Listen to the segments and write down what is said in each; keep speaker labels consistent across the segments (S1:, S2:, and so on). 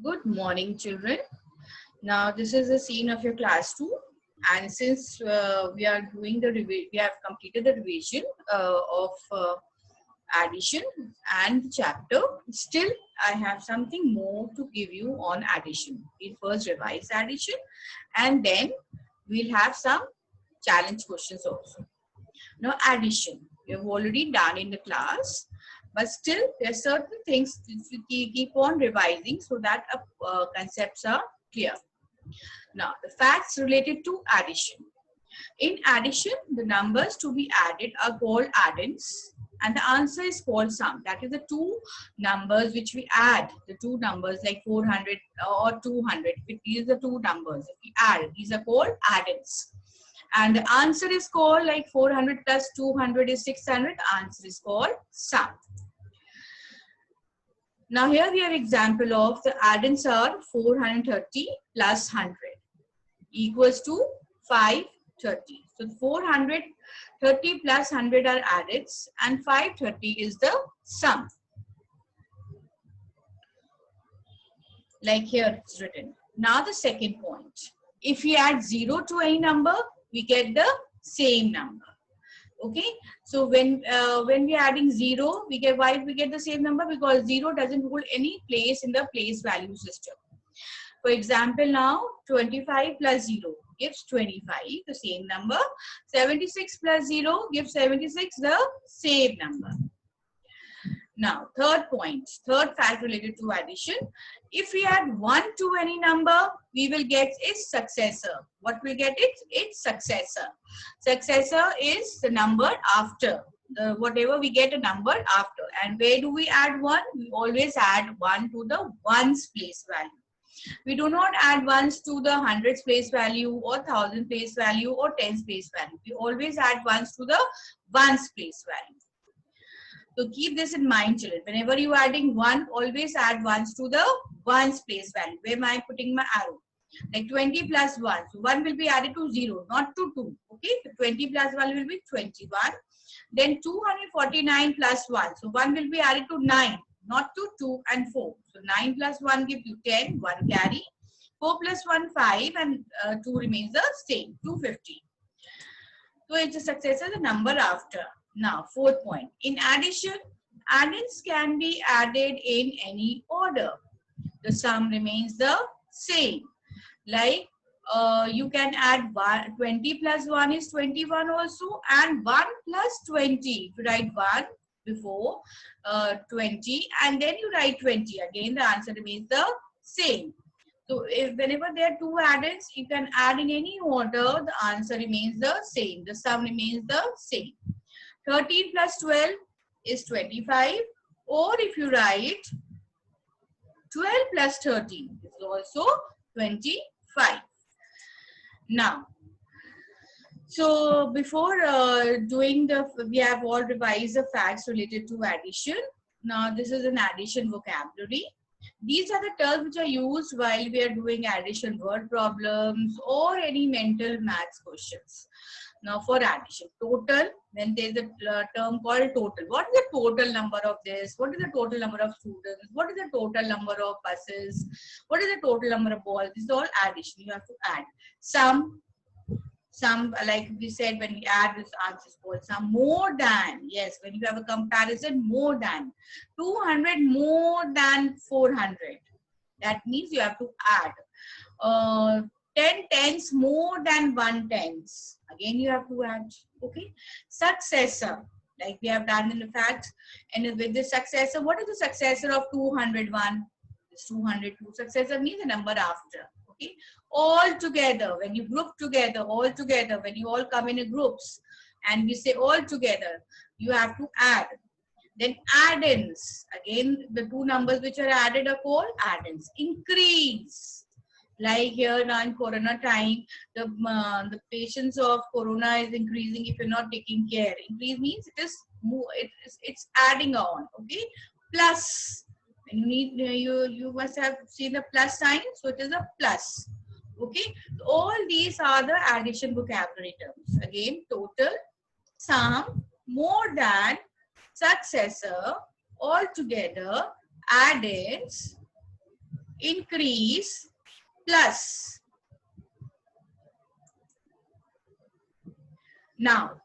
S1: Good morning, children. Now, this is the scene of your class 2. And since we are doing the we have completed the revision of addition and chapter, still I have something more to give you on addition. We'll first revise addition and then we'll have some challenge questions also. Now, addition, we have already done in the class, but still there are certain things to keep on revising so that concepts are clear. Now, the facts related to addition. In addition, the numbers to be added are called addends and the answer is called sum. That is the two numbers which we add, the two numbers like 400 or 200. These are the two numbers. If we add, these are called addends. And the answer is called like 400 plus 200 is 600. Answer is called sum. Now here we have example of the addends are 430 plus 100 equals to 530. So 430 plus 100 are addends and 530 is the sum. Like here it's written. Now the second point. If we add 0 to any number, we get the same number. Okay, so when we are adding 0, we get why we get the same number, because 0 doesn't hold any place in the place value system. For example, now 25 plus 0 gives 25, the same number. 76 plus 0 gives 76, the same number. Now, third point, third fact related to addition. If we add 1 to any number, we will get its successor. What will get it? Its successor. Successor is the number after. Whatever we get a number after. And where do we add 1? We always add 1 to the ones place value. We do not add ones to the hundreds place value or thousand place value or tens place value. We always add ones to the ones place value. So keep this in mind, children. Whenever you are adding 1, always add ones to the ones place value. Where am I putting my arrow? Like 20 plus 1. So 1 will be added to 0, not to 2. Okay, so 20 plus 1 will be 21. Then 249 plus 1. So 1 will be added to 9, not to 2 and 4. So 9 plus 1 gives you 10, 1 carry. 4 plus 1, 5 and 2 remains the same, 250. So it's a successor, the number after. Now, fourth point. In addition, addends can be added in any order. The sum remains the same. Like you can add 20 plus 1 is 21 also, and 1 plus 20. If you write 1 before 20 and then you write 20, again the answer remains the same. So whenever there are two addends, you can add in any order, the answer remains the same. The sum remains the same. 13 plus 12 is 25, or if you write 12 plus 13 is also 25. Now, so before doing we have all revised the facts related to addition. Now this is an addition vocabulary. These are the terms which are used while we are doing addition word problems or any mental maths questions. Now for addition, total, when there is a term called total. What is the total number of this? What is the total number of students? What is the total number of buses? What is the total number of balls? This is all addition. You have to add. Sum, like we said, when we add, this answer is called sum. More than, yes, when you have a comparison, more than. 200 more than 400. That means you have to add. 10 tens more than 1 tens. Again, you have to add. Okay. Successor, like we have done in the fact. And with the successor, what is the successor of 201? It's 202. Successor means the number after. Okay. All together, when you group together, all together, when you all come in groups and we say all together, you have to add. Then addends. Again, the two numbers which are added are called addends. Increase. Like here now in corona time, the patients of corona is increasing if you're not taking care. Increase means it's adding on. Okay. Plus, when you need you must have seen the plus sign, so it is a plus. Okay. All these are the addition vocabulary terms. Again, total, sum, more than, successor, altogether, addends, increase plus. Now,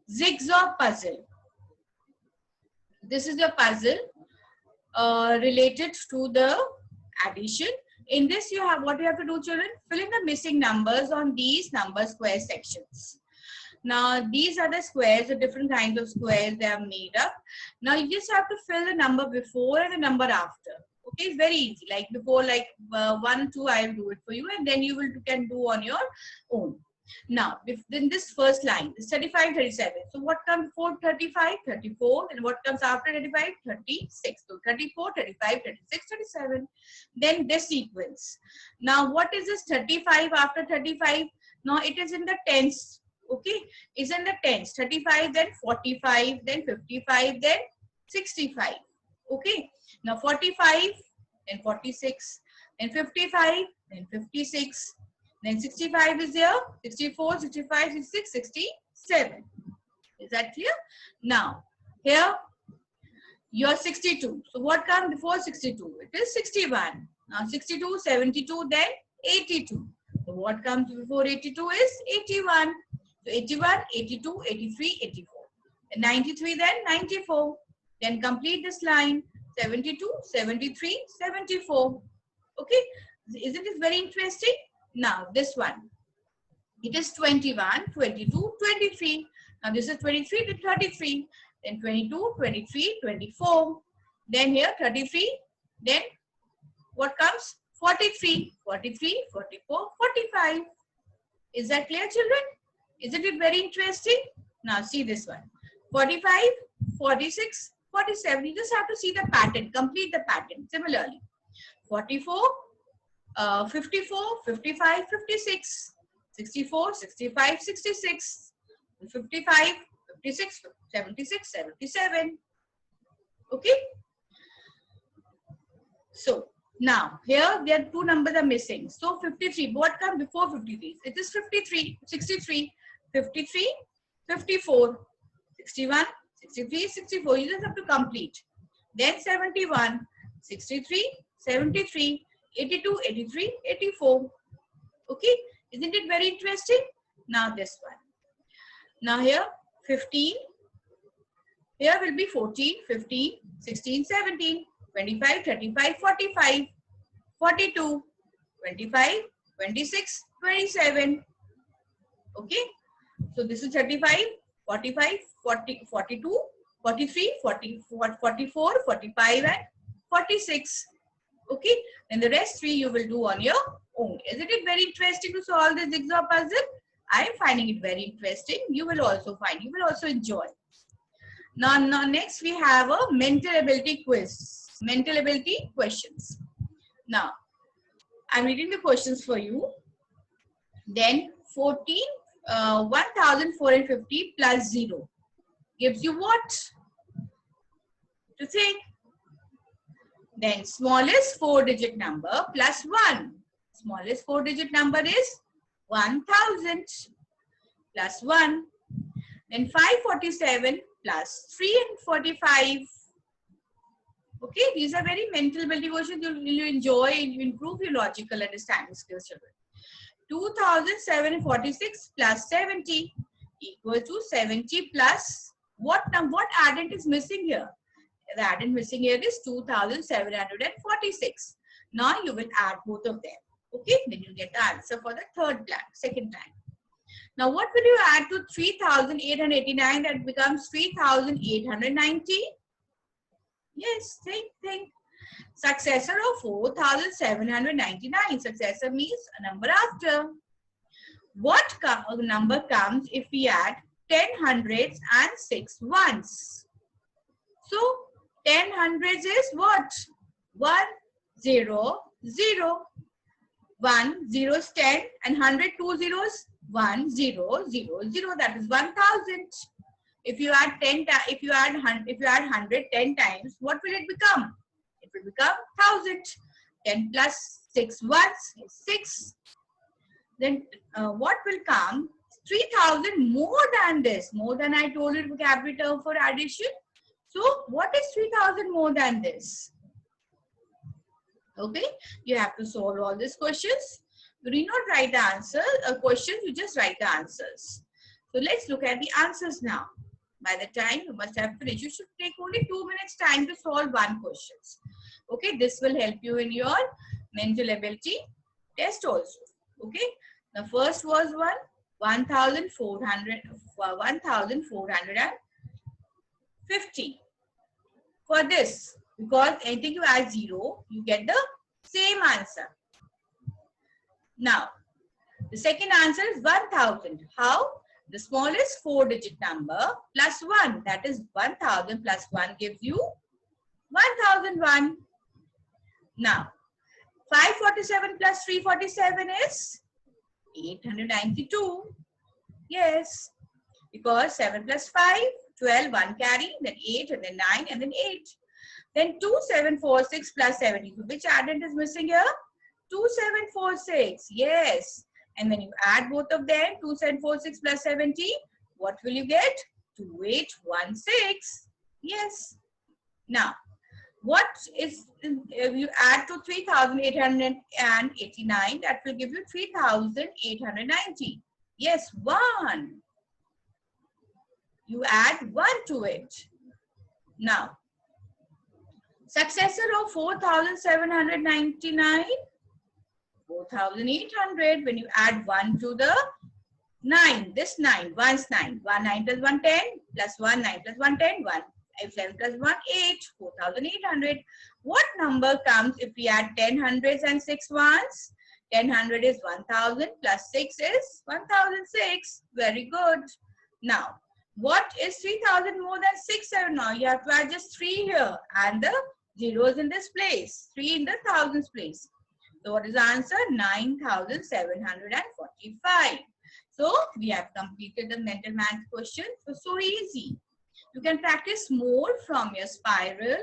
S1: jigsaw puzzle. This is a puzzle related to the addition. In this, you have what you have to do, children. Fill in the missing numbers on these number square sections. Now, these are the squares, the different kinds of squares they are made up. Now, you just have to fill the number before and the number after. Okay, it's very easy. Like before, like 1, 2, I will do it for you, and then you can do on your own. Now, in this first line, it's 35, 37. So, what comes before 35? 34. And what comes after 35? 36. So, 34, 35, 36, 37. Then this sequence. Now, what is this 35 after 35? Now, it is in the tens. Okay, is in the tens. 35, then 45, then 55, then 65. Okay, now 45, then 46, then 55, then 56, then 65 is there, 64, 65, 66, 67. Is that clear? Now, here, you're 62. So, what comes before 62? It is 61. Now, 62, 72, then 82. So, what comes before 82 is 81. So 81, 82, 83, 84. And 93, then 94. Then complete this line. 72, 73, 74. Okay. Isn't it very interesting? Now this one. It is 21, 22, 23. Now this is 23 to 33. Then 22, 23, 24. Then here 33. Then what comes? 43, 43, 44, 45. Is that clear, children? Isn't it very interesting? Now see this one. 45, 46, 47. You just have to see the pattern, complete the pattern. Similarly, 44, 54, 55, 56, 64, 65, 66, 55, 56, 76, 77. Okay. So now here there are two numbers are missing. So 53. What comes before 53? It is 53, 63. 53, 54, 61, 63, 64. You just have to complete. Then 71, 63, 73, 82, 83, 84. Okay. Isn't it very interesting? Now this one. Now here 15. Here will be 14, 15, 16, 17, 25, 35, 45, 42, 25, 26, 27. Okay. So this is 35, 45, 40, 42, 43, 40, 44, 45 and 46. Okay. And the rest three you will do on your own. Isn't it very interesting to solve this jigsaw puzzle? I am finding it very interesting. You will also find, you will also enjoy. Now next we have a mental ability quiz. Mental ability questions. Now, I'm reading the questions for you. Then 1450 plus 0 gives you what? To think. Then smallest 4-digit number plus 1. Smallest 4-digit number is 1000 plus 1. Then 547 plus 345. Okay, these are very mental ability questions you enjoy and you improve your logical understanding skills, children. 2746 plus 70 equal to 70 plus what addend is missing here? The addend missing here is 2746. Now you will add both of them. Okay, then you get the answer for the second time. Now what will you add to 3889? That becomes 3890. Yes, think. Successor of 4799. Successor means a number after. What number comes if we add 10 hundreds and 6 ones? So 10 hundreds is what? 1, 0, 0. 1, 0 is 10 and 100, 2 zeros. 1, 0, 0, 0. That is 1000. If you add 100 10 times, what will it become? It will become 1000. 10 plus 6 ones is 6. Then what will come? 3000 more than this. More than I told you vocabulary term for addition. So what is 3000 more than this? Okay, you have to solve all these questions. You need not write the answer, questions, you just write the answers. So let's look at the answers now. By the time you must have finished, you should take only 2 minutes time to solve one question. Okay, this will help you in your mental ability test also. Okay, the first was 1450. For this, because anything you add 0, you get the same answer. Now, the second answer is 1000. How? The smallest 4-digit number plus 1. That is 1000 plus 1 gives you 1001. Now, 547 plus 347 is 892. Yes, because 7 plus 5, 12, 1 carry, then 8, and then 9, and then 8. Then 2746 plus 72. Which addend is missing here? 2746. Yes. And when you add both of them, 2746 plus 70, what will you get? 2816. Yes. Now, what is, if you add to 3889, that will give you 3890. Yes, 1. You add 1 to it. Now, successor of 4799, 4800. When you add 1 to the 9, this 9, 1's 9. 1 9 plus 1 10, plus 1 9 plus 1 10, 1. 7 plus 1 8, 4800. What number comes if we add 10 hundreds and 6 ones? 10 hundred is 1000 plus 6 is 1006. Very good. Now, what is 3000 more than 6 7? Now you have to add just 3 here and the zeros in this place, 3 in the thousands place. So what is the answer? 9745. So we have completed the mental math question. So easy. You can practice more from your spiral,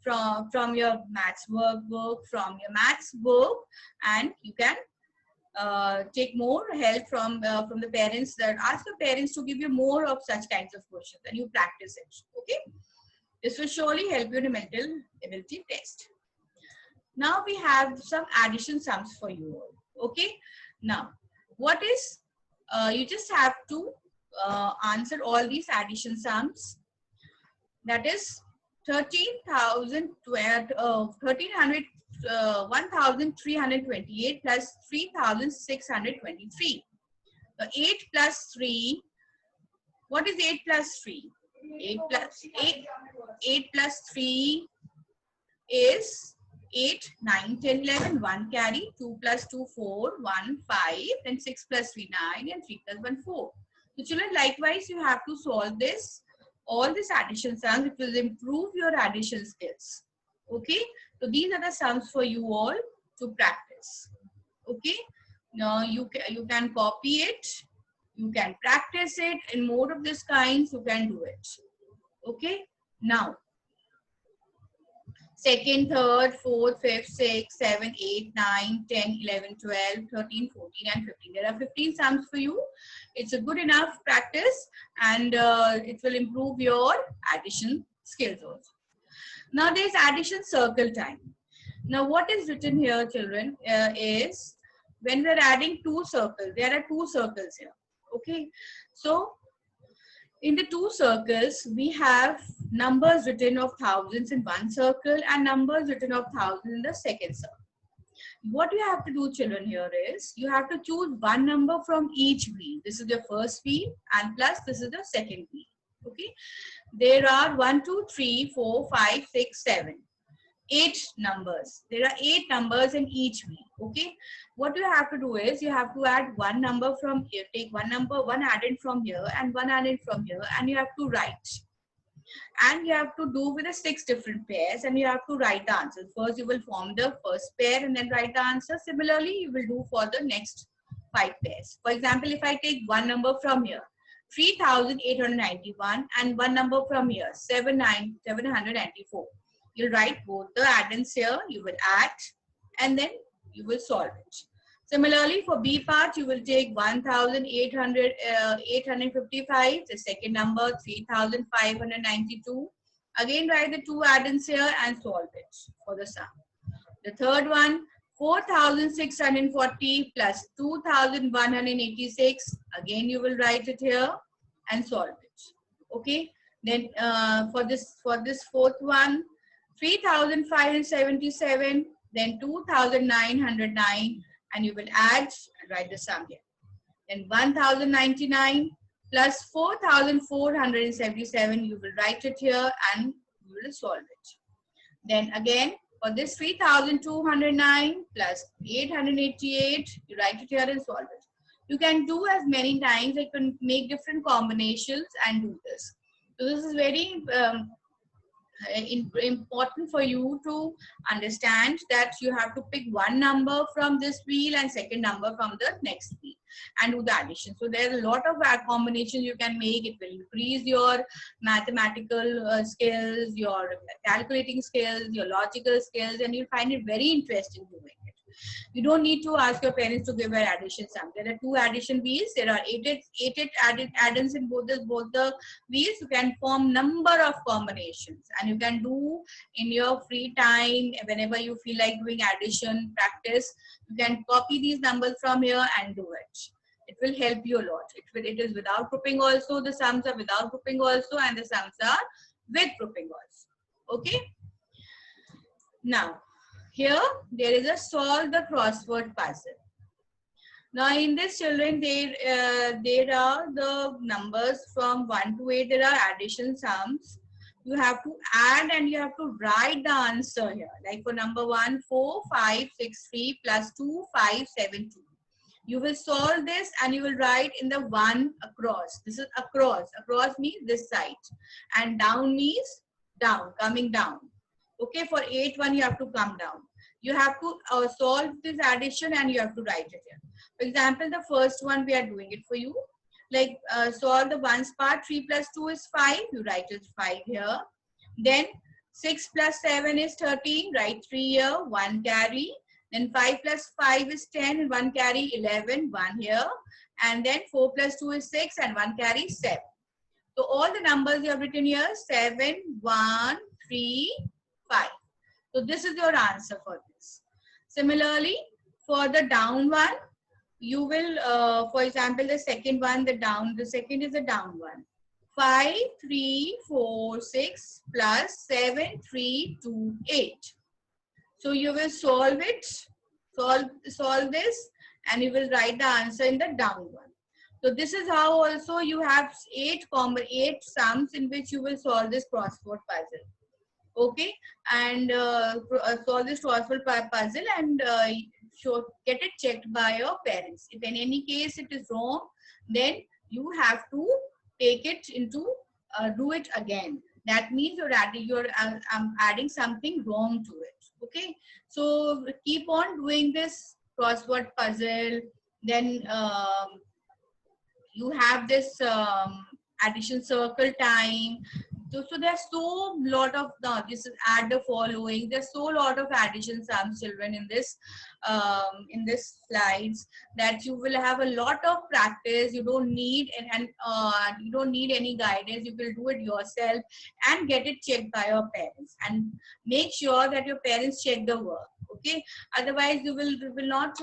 S1: from your maths workbook, from your maths book, and you can take more help from the parents. That ask the parents to give you more of such kinds of questions, and you practice it. Okay, this will surely help you in a mental ability test. Now we have some addition sums for you all. Okay, now what is you just have to answer all these addition sums. That is 1328 plus 3623. So 8 plus 3. What is 8 plus 3? 8 plus 3 is 8, 9, 10, 11, 1 carry, 2 plus 2, 4, 1, 5, then 6 plus 3, 9, and 3 plus 1, 4. So children, likewise, you have to solve this, all these addition sums. It will improve your addition skills. Okay, so these are the sums for you all to practice. Okay, now you can copy it, you can practice it in more of this kinds, you can do it. Okay, now second, third, fourth, fifth, sixth, 7, 8, 9, 10, 11, 12, 13, 14, and 15. There are 15 sums for you. It's a good enough practice, and it will improve your addition skills also. Now there's addition circle time. Now what is written here, children, is when we're adding 2 circles, there are 2 circles here. Okay, so in the 2 circles, we have numbers written of thousands in one circle and numbers written of thousands in the second circle. What you have to do, children, here is you have to choose one number from each wheel. This is the first wheel, and plus this is the second wheel. Okay, there are 1, 2, 3, 4, 5, 6, 7. 8 numbers. There are 8 numbers in each wheel. Okay, what you have to do is you have to add one number from here. Take one number, one added from here and one added from here, and you have to write. And you have to do with the 6 different pairs, and you have to write the answers. First you will form the first pair and then write the answer. Similarly, you will do for the next 5 pairs. For example, if I take one number from here, 3891, and one number from here, 794. You'll write both the addends here, you will add, and then you will solve it. Similarly, for B part, you will take 855, the second number 3592. Again, write the 2 addends here and solve it for the sum. The third one, 4,640 plus 2,186. Again, you will write it here and solve it. Okay. Then for this fourth one, 3,577, then 2,909, and you will add and write the sum here. Then 1,099 plus 4,477, you will write it here and you will solve it. Then again, for this 3,209 plus 888, you write it here and solve it. You can do as many times. You can make different combinations and do this. So this is very important for you to understand that you have to pick one number from this wheel and second number from the next wheel and do the addition. So there are a lot of combinations you can make. It will increase your mathematical skills, your calculating skills, your logical skills, and you'll find it very interesting doing it. You don't need to ask your parents to give an addition sum. There are two addition wheels. There are eight add-ins in both the wheels. You can form number of combinations, and you can do in your free time whenever you feel like doing addition practice. You can copy these numbers from here and do it. It will help you a lot. It is without grouping also. The sums are without grouping also, and the sums are with grouping also. Okay. Now, here there is a solve the crossword puzzle. Now in this, children, there are the numbers from 1 to 8. There are addition sums. You have to add and you have to write the answer here. Like for number 1, 4,563 plus 2,572. You will solve this and you will write in the 1 across. This is across. Across means this side. And down means down, coming down. Okay, for 8 1 you have to come down. You have to solve this addition and you have to write it here. For example, the first one we are doing it for you. Like solve the ones part. 3 plus 2 is 5. You write it 5 here. Then 6 plus 7 is 13. Write 3 here. 1 carry. Then 5 plus 5 is 10. 1 carry 11. 1 here. And then 4 plus 2 is 6 and 1 carry 7. So all the numbers you have written here, 7, 1, 3, 5. So this is your answer for this. Similarly, for the down one, you will, for example, the second one, the second is the down one. 5, 3, 4, 6 plus 7, 3, 2, 8. So you will solve it, solve this, and you will write the answer in the down one. So this is how also you have 8 sums in which you will solve this crossword puzzle. Okay, and solve this crossword puzzle and get it checked by your parents. If in any case it is wrong, then you have to take it into do it again. That means you're adding something wrong to it. Okay, so keep on doing this crossword puzzle. Then you have this addition circle time. So there's so lot of this is add the following. There's so lot of addition sums, children, in this slides, that you will have a lot of practice. You don't need you don't need any guidance. You will do it yourself and get it checked by your parents, and make sure that your parents check the work. Okay, otherwise you will not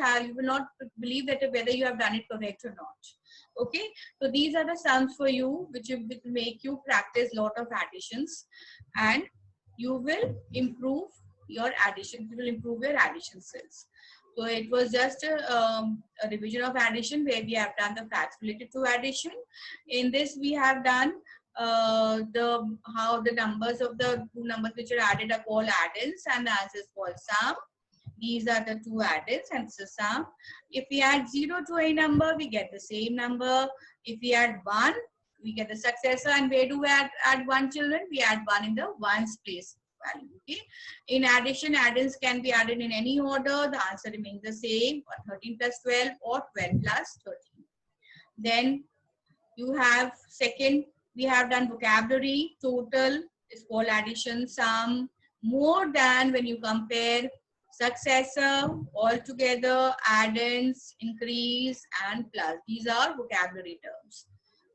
S1: believe that whether you have done it correct or not. Okay, so these are the sums for you, which will make you practice lot of additions, and you will improve your addition. You will improve your addition skills. So it was just a revision of addition, where we have done the facts related to addition. In this, we have done how the numbers of the two numbers which are added are called add-ins, and the answer is called sum. These are the two add-ins and it's a sum. If we add 0 to a number, we get the same number. If we add 1, we get the successor. And where do we add 1, children? We add 1 in the ones place value. Okay. In addition, add-ins can be added in any order. The answer remains the same, or 13 plus 12 or 12 plus 13. Then you have second, we have done vocabulary. Total is called addition, sum, more than, when you compare, successor, altogether, add-ins, increase, and plus. These are vocabulary terms.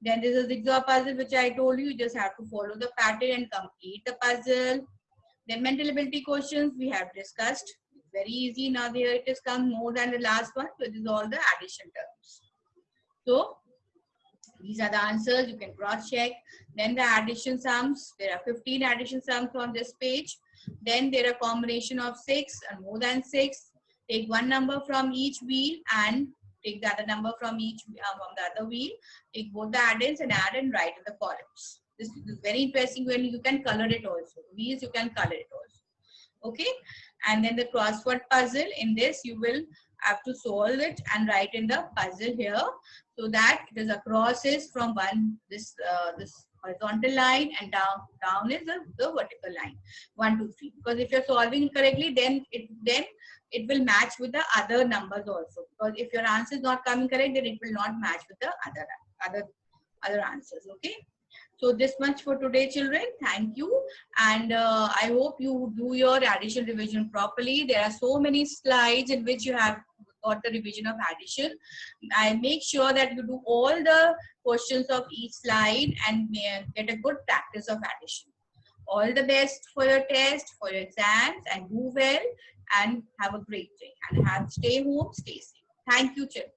S1: Then this is the jigsaw puzzle, which I told you. You just have to follow the pattern and complete the puzzle. Then mental ability questions we have discussed. very easy. Now here it has come more than the last one. So this is all the addition terms. So these are the answers. You can cross check. Then the addition sums. There are 15 addition sums on this page. Then there are combination of 6 and more than 6. Take one number from each wheel and take the other number from from the other wheel. Take both the add-ins and add and write in the columns. This is very interesting when you can color it also. Wheels you can color it also. Okay. And then the crossword puzzle. In this you will have to solve it and write in the puzzle here, so that it is across is from this horizontal line, and down is the vertical line 1 2 3. Because if you're solving it correctly, then it will match with the other numbers also. Because if your answer is not coming correct, then it will not match with the other answers. Okay. So this much for today, children. Thank you. And I hope you do your addition revision properly. There are so many slides in which you have got the revision of addition. I make sure that you do all the questions of each slide and get a good practice of addition. All the best for your test, for your exams, and do well and have a great day. And stay home, stay safe. Thank you, children.